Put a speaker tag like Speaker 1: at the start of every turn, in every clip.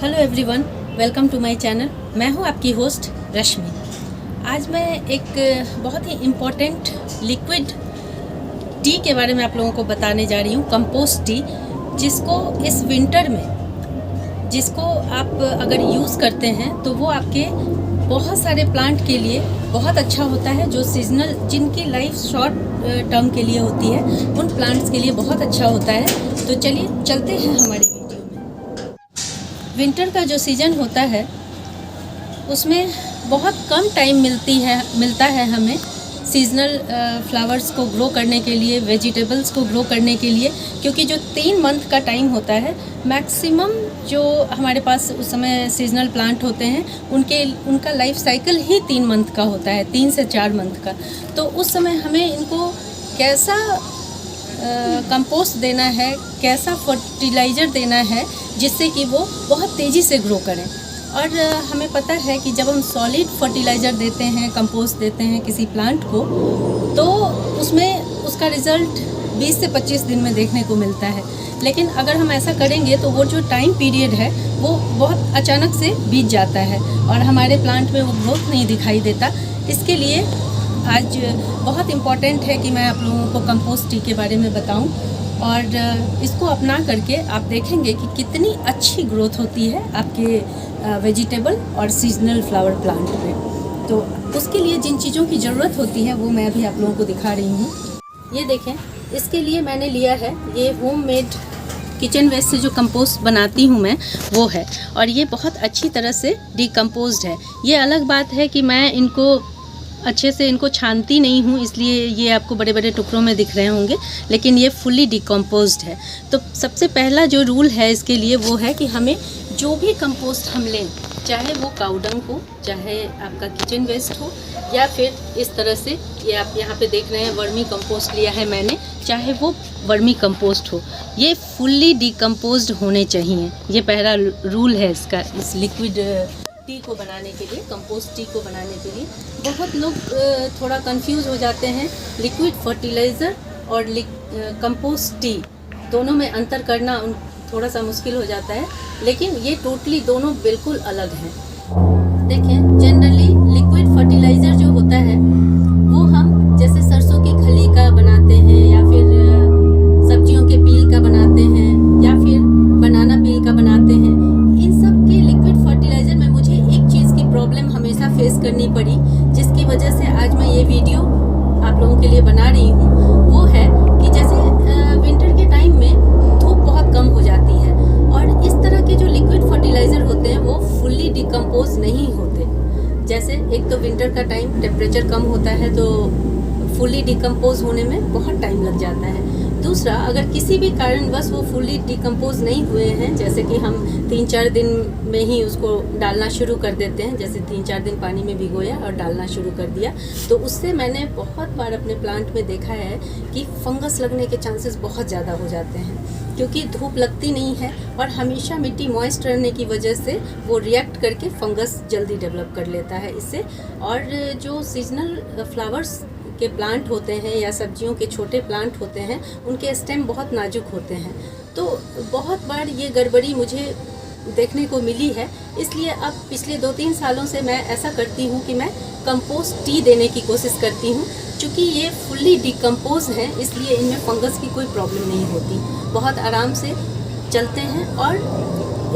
Speaker 1: Hello everyone, welcome to my channel. मैं हूं आपकी होस्ट रश्मि। आज मैं एक बहुत ही इम्पोर्टेंट लिक्विड टी के बारे में आप लोगों को बताने जा रही हूं, कंपोस्ट टी, जिसको इस विंटर में जिसको आप अगर यूज़ करते हैं तो वो आपके बहुत सारे प्लांट के लिए बहुत अच्छा होता है। जो सीजनल, जिनकी लाइफ शॉर्ट टर्म के लिए होती है, उन प्लांट्स के लिए बहुत अच्छा होता है। तो चलिए चलते हैं हमारी वीडियो में। विंटर का जो सीज़न होता है उसमें बहुत कम टाइम मिलता है हमें सीजनल फ्लावर्स को ग्रो करने के लिए, वेजिटेबल्स को ग्रो करने के लिए, क्योंकि जो 3 मंथ का टाइम होता है मैक्सिमम, जो हमारे पास उस समय सीजनल प्लांट होते हैं उनका लाइफ साइकिल ही 3 मंथ का होता है, 3 से 4 मंथ का। तो उस समय हमें इनको कैसा कंपोस्ट देना है, कैसा फर्टिलाइज़र देना है जिससे कि वो बहुत तेज़ी से ग्रो करें। और हमें पता है कि जब हम सॉलिड फर्टिलाइज़र देते हैं, कंपोस्ट देते हैं किसी प्लांट को, तो उसमें उसका रिज़ल्ट 20 से 25 दिन में देखने को मिलता है। लेकिन अगर हम ऐसा करेंगे तो वो जो टाइम पीरियड है वो बहुत अचानक से बीत जाता है और हमारे प्लांट में वो ग्रोथ नहीं दिखाई देता। इसके लिए आज बहुत इम्पॉर्टेंट है कि मैं आप लोगों को कंपोस्ट टी के बारे में बताऊं, और इसको अपना करके आप देखेंगे कि कितनी अच्छी ग्रोथ होती है आपके वेजिटेबल और सीजनल फ्लावर प्लांट में। तो उसके लिए जिन चीज़ों की ज़रूरत होती है वो मैं अभी आप लोगों को दिखा रही हूँ। ये देखें, इसके लिए मैंने लिया है ये होममेड किचन वेस्ट से जो कंपोस्ट बनाती हूँ मैं, वो है, और ये बहुत अच्छी तरह से डिकम्पोज्ड है। ये अलग बात है कि मैं इनको अच्छे से छानती नहीं हूँ, इसलिए ये आपको बड़े बड़े टुकड़ों में दिख रहे होंगे, लेकिन ये फुल्ली डिकम्पोज्ड है। तो सबसे पहला जो रूल है इसके लिए वो है कि हमें जो भी कंपोस्ट हम लें, चाहे वो काउडंग हो, चाहे आपका किचन वेस्ट हो, या फिर इस तरह से ये आप यहाँ पे देख रहे हैं वर्मी कंपोस्ट लिया है मैंने, चाहे वो वर्मी कंपोस्ट हो, ये फुल्ली डिकम्पोज्ड होने चाहिए। ये पहला रूल है इसका, इस लिक्विड टी को बनाने के लिए, कंपोस्ट टी को बनाने के लिए। बहुत लोग थोड़ा कंफ्यूज हो जाते हैं, लिक्विड फर्टिलाइज़र और कंपोस्ट टी दोनों में अंतर करना थोड़ा सा मुश्किल हो जाता है, लेकिन ये टोटली दोनों बिल्कुल अलग हैं। देखें, जनरली लिक्विड फर्टिलाइज़र जो होता है वो हम जैसे सरसों की खली का बनाते हैं, या फिर सब्जियों के पील का बनाते हैं, या फिर बनाना पील का बनाते हैं। इन सब के लिक्विड फर्टिलाइज़र में मुझे एक चीज़ की प्रॉब्लम हमेशा फेस करनी पड़ी, जिसकी वजह से आज मैं ये वीडियो आप लोगों के लिए बना रही हूँ। वो है कि जैसे विंटर के टाइम में धूप बहुत कम हो जाती है और इस तरह के जो लिक्विड फर्टिलाइज़र होते हैं वो फुल्ली डिकम्पोज नहीं होते। जैसे एक तो विंटर का टाइम टेम्परेचर कम होता है तो फुल्ली डिकम्पोज होने में बहुत टाइम लग जाता है। दूसरा, अगर किसी भी कारणवश वो फुल्ली डिकम्पोज नहीं हुए हैं, जैसे कि हम 3-4 दिन में ही उसको डालना शुरू कर देते हैं, जैसे 3-4 दिन पानी में भिगोया और डालना शुरू कर दिया, तो उससे मैंने बहुत बार अपने प्लांट में देखा है कि फंगस लगने के चांसेस बहुत ज़्यादा हो जाते हैं, क्योंकि धूप लगती नहीं है और हमेशा मिट्टी मॉइस्ट रहने की वजह से वो रिएक्ट करके फंगस जल्दी डेवलप कर लेता है इससे। और जो सीजनल फ्लावर्स के प्लांट होते हैं या सब्जियों के छोटे प्लांट होते हैं, उनके स्टेम बहुत नाजुक होते हैं, तो बहुत बार ये गड़बड़ी मुझे देखने को मिली है। इसलिए अब पिछले 2-3 सालों से मैं ऐसा करती हूँ कि मैं कंपोस्ट टी देने की कोशिश करती हूँ। चूँकि ये फुल्ली डिकम्पोज हैं, इसलिए इनमें फंगस की कोई प्रॉब्लम नहीं होती, बहुत आराम से चलते हैं। और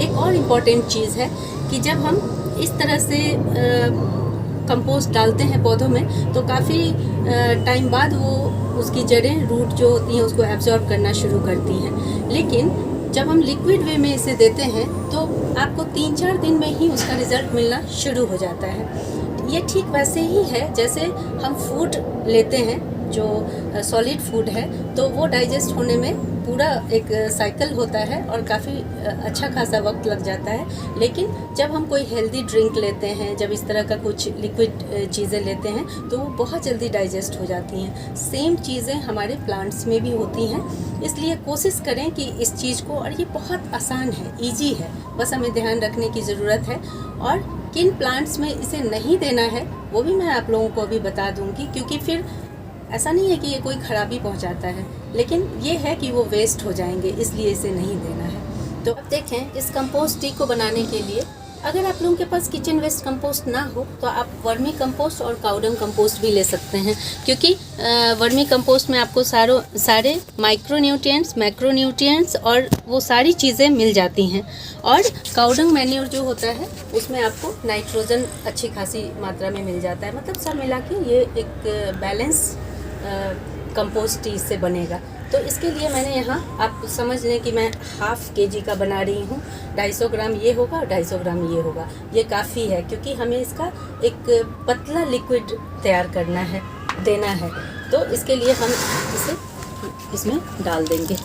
Speaker 1: एक और इम्पॉर्टेंट चीज़ है कि जब हम इस तरह से कंपोस्ट डालते हैं पौधों में, तो काफ़ी टाइम बाद वो उसकी जड़ें, रूट जो होती हैं, उसको एब्जॉर्ब करना शुरू करती हैं। लेकिन जब हम लिक्विड वे में इसे देते हैं तो आपको 3-4 दिन में ही उसका रिज़ल्ट मिलना शुरू हो जाता है। ये ठीक वैसे ही है जैसे हम फूड लेते हैं, जो सॉलिड फूड है, तो वो डाइजेस्ट होने में पूरा एक साइकिल होता है और काफ़ी अच्छा खासा वक्त लग जाता है। लेकिन जब हम कोई हेल्दी ड्रिंक लेते हैं, जब इस तरह का कुछ लिक्विड चीज़ें लेते हैं, तो वो बहुत जल्दी डाइजेस्ट हो जाती हैं। सेम चीज़ें हमारे प्लांट्स में भी होती हैं। इसलिए कोशिश करें कि इस चीज़ को, और ये बहुत आसान है, ईजी है, बस हमें ध्यान रखने की ज़रूरत है। और किन प्लांट्स में इसे नहीं देना है वो भी मैं आप लोगों को अभी बता दूँगी, क्योंकि फिर ऐसा नहीं है कि ये कोई ख़राबी पहुंचाता है, लेकिन ये है कि वो वेस्ट हो जाएंगे, इसलिए इसे नहीं देना है। तो अब देखें, इस कंपोस्ट टी को बनाने के लिए अगर आप लोगों के पास किचन वेस्ट कंपोस्ट ना हो तो आप वर्मी कंपोस्ट और काउडंग कंपोस्ट भी ले सकते हैं, क्योंकि वर्मी कंपोस्ट में आपको सारे माइक्रोन्यूट्रिएंट्स, मैक्रोन्यूट्रिएंट्स और वो सारी चीज़ें मिल जाती हैं। और काउडंग मैन्योर जो होता है उसमें आपको नाइट्रोजन अच्छी खासी मात्रा में मिल जाता है। मतलब सब मिला के ये एक बैलेंस कंपोस्ट टी से बनेगा। तो इसके लिए मैंने यहाँ, आप समझ लें कि मैं ½ kg का बना रही हूँ। 250 ग्राम ये होगा और 250 ग्राम ये होगा। ये काफ़ी है, क्योंकि हमें इसका एक पतला लिक्विड तैयार करना है, देना है। तो इसके लिए हम इसे इसमें डाल देंगे।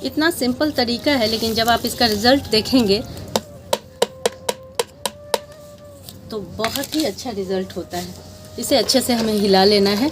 Speaker 1: इतना सिंपल तरीका है, लेकिन जब आप इसका रिज़ल्ट देखेंगे तो बहुत ही अच्छा रिज़ल्ट होता है। इसे अच्छे से हमें हिला लेना है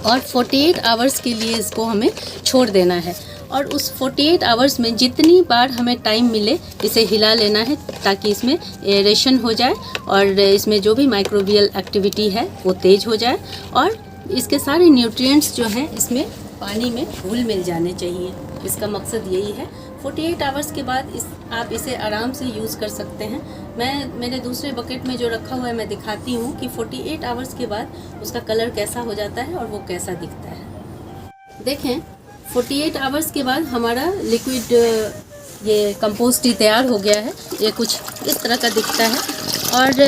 Speaker 1: और 48 आवर्स के लिए इसको हमें छोड़ देना है। और उस 48 आवर्स में जितनी बार हमें टाइम मिले इसे हिला लेना है, ताकि इसमें एरेशन हो जाए और इसमें जो भी माइक्रोबियल एक्टिविटी है वो तेज़ हो जाए और इसके सारे न्यूट्रिएंट्स जो हैं इसमें पानी में घुल मिल जाने चाहिए। इसका मकसद यही है। 48 आवर्स के बाद आप इसे आराम से यूज़ कर सकते हैं। मैं मेरे दूसरे बकेट में जो रखा हुआ है मैं दिखाती हूँ कि 48 आवर्स के बाद उसका कलर कैसा हो जाता है और वो कैसा दिखता है। देखें, 48 आवर्स के बाद हमारा लिक्विड ये कंपोस्ट टी तैयार हो गया है। ये कुछ इस तरह का दिखता है और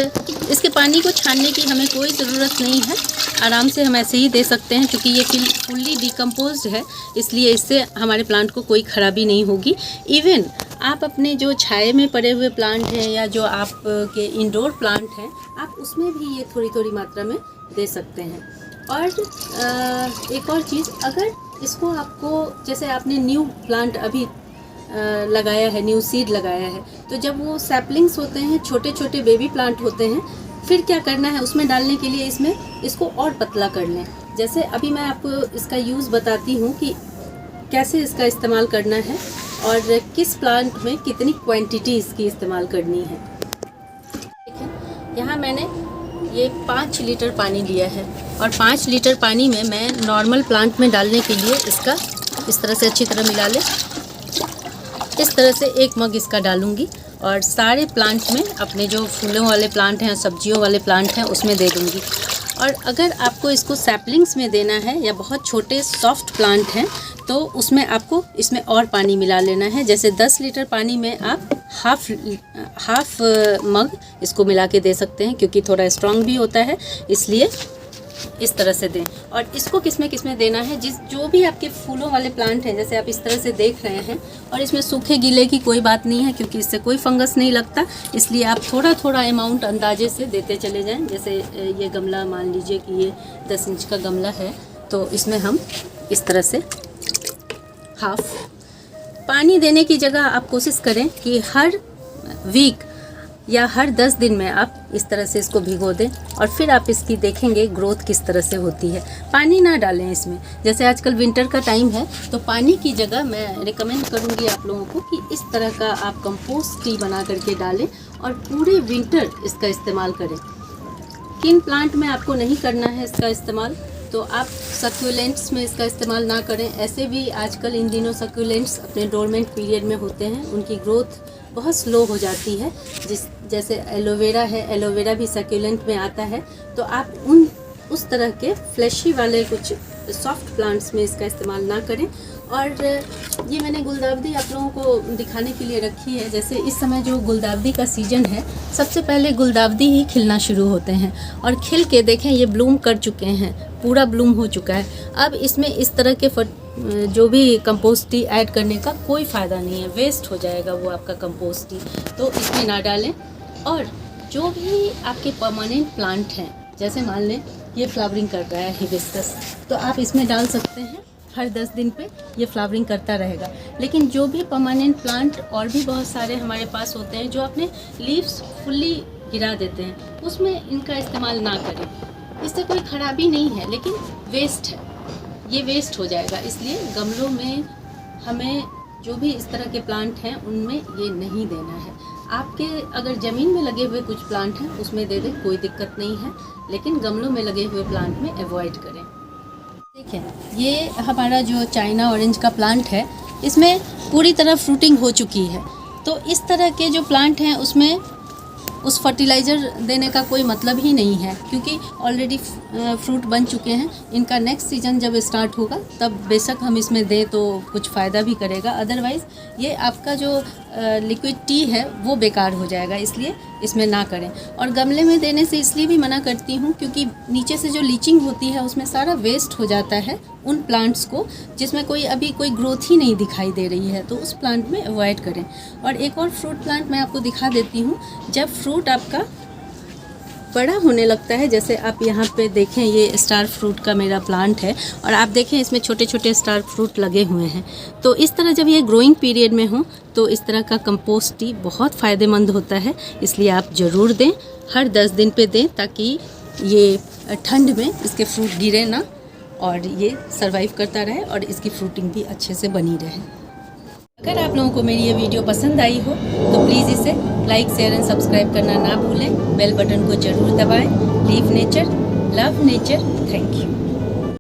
Speaker 1: इसके पानी को छानने की हमें कोई ज़रूरत नहीं है। आराम से हम ऐसे ही दे सकते हैं, क्योंकि ये फुल्ली डिकम्पोज्ड है, इसलिए इससे हमारे प्लांट को कोई ख़राबी नहीं होगी। इवन आप अपने जो छाये में पड़े हुए प्लांट हैं या जो आपके इंडोर प्लांट हैं, आप उसमें भी ये थोड़ी थोड़ी मात्रा में दे सकते हैं। और एक और चीज़, अगर इसको आपको, जैसे आपने न्यू प्लांट अभी लगाया है, न्यू सीड लगाया है, तो जब वो सैपलिंग्स होते हैं, छोटे छोटे बेबी प्लांट होते हैं, फिर क्या करना है उसमें डालने के लिए इसको और पतला कर लें। जैसे अभी मैं आपको इसका यूज़ बताती हूँ कि कैसे इसका इस्तेमाल करना है और किस प्लांट में कितनी क्वांटिटी इसकी इस्तेमाल करनी है। देखिए, यहाँ मैंने ये 5 लीटर पानी लिया है और 5 लीटर पानी में मैं नॉर्मल प्लांट में डालने के लिए इसका इस तरह से अच्छी तरह मिला लें। इस तरह से 1 मग इसका डालूंगी और सारे प्लांट में, अपने जो फूलों वाले प्लांट हैं, सब्जियों वाले प्लांट हैं, उसमें दे दूंगी। और अगर आपको इसको सैपलिंग्स में देना है या बहुत छोटे सॉफ्ट प्लांट हैं तो उसमें आपको इसमें और पानी मिला लेना है। जैसे 10 लीटर पानी में आप हाफ मग इसको मिला के दे सकते हैं, क्योंकि थोड़ा स्ट्रॉन्ग भी होता है, इसलिए इस तरह से दें। और इसको किसमें देना है, जो भी आपके फूलों वाले प्लांट हैं, जैसे आप इस तरह से देख रहे हैं। और इसमें सूखे गीले की कोई बात नहीं है, क्योंकि इससे कोई फंगस नहीं लगता, इसलिए आप थोड़ा थोड़ा अमाउंट अंदाजे से देते चले जाएं। जैसे ये गमला, मान लीजिए कि ये 10 इंच का गमला है, तो इसमें हम इस तरह से हाफ पानी देने की जगह आप कोशिश करें कि हर वीक या हर 10 दिन में आप इस तरह से इसको भिगो दें और फिर आप इसकी देखेंगे ग्रोथ किस तरह से होती है। पानी ना डालें इसमें। जैसे आजकल विंटर का टाइम है, तो पानी की जगह मैं रिकमेंड करूँगी आप लोगों को कि इस तरह का आप कंपोस्ट टी बना करके डालें और पूरे विंटर इसका इस्तेमाल करें। किन प्लांट में आपको नहीं करना है इसका इस्तेमाल, तो आप सक्यूलेंट्स में इसका इस्तेमाल ना करें। ऐसे भी आजकल इन दिनों सक्यूलेंट्स अपने डोरमेंट पीरियड में होते हैं, उनकी ग्रोथ बहुत स्लो हो जाती है। जैसे एलोवेरा है, एलोवेरा भी सक्यूलेंट में आता है। तो आप उस तरह के फ्लैशी वाले कुछ सॉफ्ट प्लांट्स में इसका इस्तेमाल ना करें। और ये मैंने गुलदाउदी आप लोगों को दिखाने के लिए रखी है। जैसे इस समय जो गुलदाउदी का सीज़न है, सबसे पहले गुलदाउदी ही खिलना शुरू होते हैं और खिल के देखें ये ब्लूम कर चुके हैं, पूरा ब्लूम हो चुका है। अब इसमें इस तरह के जो भी कंपोस्ट टी ऐड करने का कोई फ़ायदा नहीं है, वेस्ट हो जाएगा वो आपका कंपोस्ट टी, तो इसमें ना डालें। और जो भी आपके परमानेंट प्लांट हैं, जैसे मान लें ये फ्लावरिंग कर रहा है हिबिस्कस, तो आप इसमें डाल सकते हैं। हर 10 दिन पे ये फ्लावरिंग करता रहेगा। लेकिन जो भी परमानेंट प्लांट और भी बहुत सारे हमारे पास होते हैं जो अपने लीव्स फुल्ली गिरा देते हैं, उसमें इनका इस्तेमाल ना करें। इससे कोई ख़राबी नहीं है, लेकिन वेस्ट है, ये वेस्ट हो जाएगा। इसलिए गमलों में हमें जो भी इस तरह के प्लांट हैं उनमें ये नहीं देना है। आपके अगर ज़मीन में लगे हुए कुछ प्लांट हैं उसमें दे दें, कोई दिक्कत नहीं है, लेकिन गमलों में लगे हुए प्लांट में अवॉइड करें। ठीक है, ये हमारा जो चाइना ऑरेंज का प्लांट है, इसमें पूरी तरह फ्रूटिंग हो चुकी है। तो इस तरह के जो प्लांट हैं उसमें उस फर्टिलाइज़र देने का कोई मतलब ही नहीं है, क्योंकि ऑलरेडी फ्रूट बन चुके हैं। इनका नेक्स्ट सीज़न जब स्टार्ट होगा तब बेशक हम इसमें दें तो कुछ फ़ायदा भी करेगा, अदरवाइज़ ये आपका जो लिक्विड टी है वो बेकार हो जाएगा, इसलिए इसमें ना करें। और गमले में देने से इसलिए भी मना करती हूँ क्योंकि नीचे से जो लीचिंग होती है उसमें सारा वेस्ट हो जाता है उन प्लांट्स को जिसमें अभी कोई ग्रोथ ही नहीं दिखाई दे रही है, तो उस प्लांट में अवॉइड करें। और एक और फ्रूट प्लांट मैं आपको दिखा देती हूँ। जब फ्रूट आपका बड़ा होने लगता है, जैसे आप यहाँ पे देखें, ये स्टार फ्रूट का मेरा प्लांट है और आप देखें इसमें छोटे छोटे स्टार फ्रूट लगे हुए हैं। तो इस तरह जब ये ग्रोइंग पीरियड में हो तो इस तरह का कंपोस्ट टी बहुत फ़ायदेमंद होता है, इसलिए आप ज़रूर दें। हर 10 दिन पे दें ताकि ये ठंड में इसके फ्रूट गिरे ना और ये सर्वाइव करता रहे और इसकी फ्रूटिंग भी अच्छे से बनी रहे। अगर आप लोगों को मेरी ये वीडियो पसंद आई हो तो प्लीज़ इसे लाइक, शेयर एंड सब्सक्राइब करना ना भूलें। बेल बटन को ज़रूर दबाएं। Leave nature, love nature. Thank you.